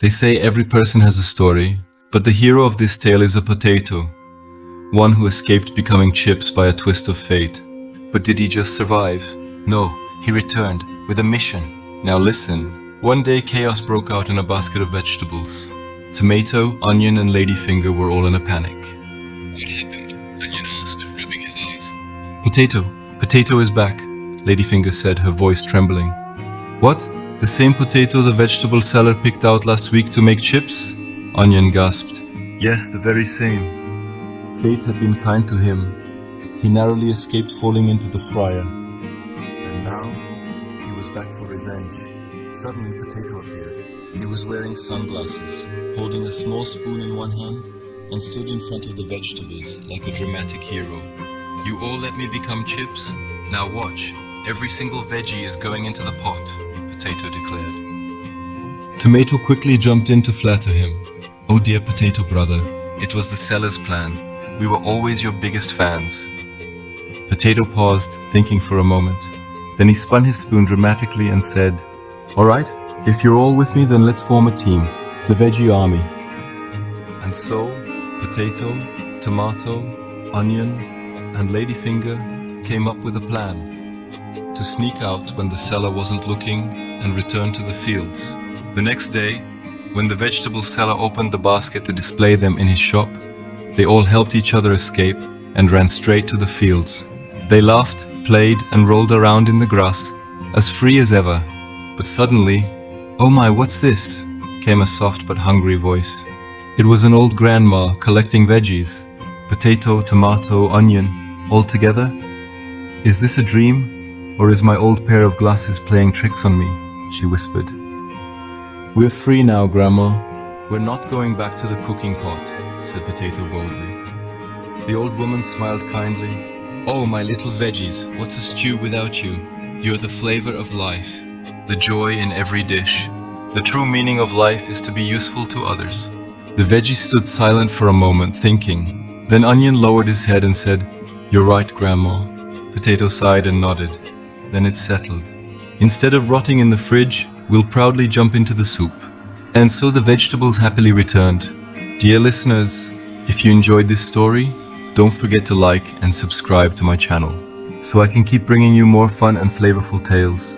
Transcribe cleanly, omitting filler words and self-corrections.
They say every person has a story, but the hero of this tale is a potato, one who escaped becoming chips by a twist of fate. But did he just survive? No, he returned with a mission. Now listen. One day chaos broke out in a basket of vegetables. Tomato, onion, and Ladyfinger were all in a panic. What happened? Onion asked, rubbing his eyes. Potato is back, Ladyfinger said, her voice trembling. What? The same potato the vegetable seller picked out last week to make chips? Onion gasped. Yes, the very same. Fate had been kind to him. He narrowly escaped falling into the fryer. And now, he was back for revenge. Suddenly, Potato appeared. He was wearing sunglasses, holding a small spoon in one hand, and stood in front of the vegetables like a dramatic hero. You all let me become chips? Now watch. Every single veggie is going into the pot, Potato declared. Tomato quickly jumped in to flatter him. Oh dear Potato brother, it was the seller's plan. We were always your biggest fans. Potato paused, thinking for a moment. Then he spun his spoon dramatically and said, All right, if you're all with me, then let's form a team, the Veggie Army. And so, Potato, Tomato, Onion, and Ladyfinger came up with a plan to sneak out when the seller wasn't looking and return to the fields. The next day, when the vegetable seller opened the basket to display them in his shop, they all helped each other escape and ran straight to the fields. They laughed, played, and rolled around in the grass, as free as ever. But suddenly, "Oh my, what's this?" came a soft but hungry voice. It was an old grandma collecting veggies, potato, tomato, onion, all together. "Is this a dream, or is my old pair of glasses playing tricks on me?" she whispered. "We're free now, Grandma. We're not going back to the cooking pot," said Potato boldly. The old woman smiled kindly. "Oh, my little veggies, what's a stew without you? You're the flavor of life, the joy in every dish. The true meaning of life is to be useful to others." The veggie stood silent for a moment, thinking. Then Onion lowered his head and said, "You're right, Grandma." Potato sighed and nodded. Then it settled. "Instead of rotting in the fridge, we'll proudly jump into the soup." And so the vegetables happily returned. Dear listeners, if you enjoyed this story, don't forget to like and subscribe to my channel, so I can keep bringing you more fun and flavorful tales.